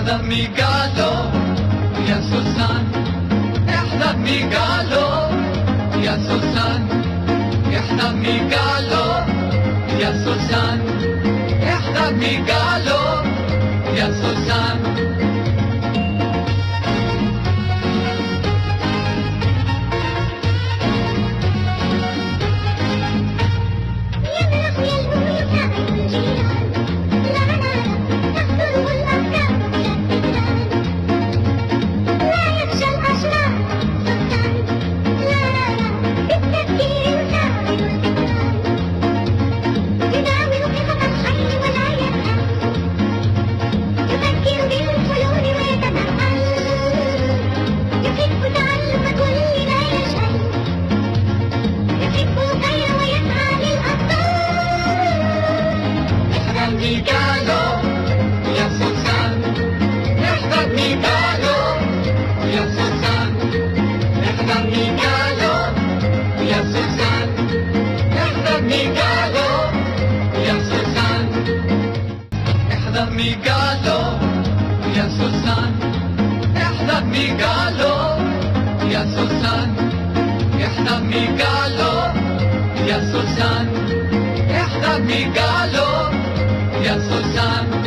احضر ميقالو يا سوسان، احضر ميقالو يا سوسان، احضر ميقالو يا سوسان، احضر ميقالو يا سوسان. ميقالو يا سوسان، احضر ميقالو يا سوسان، احضر ميقالو يا سوسان، احضر ميقالو يا سوسان، احضر ميقالو يا سوسان، احضر ميقالو يا سوسان، احضر ميقالو يا سوسان، احضر ميقالو يا سوسان.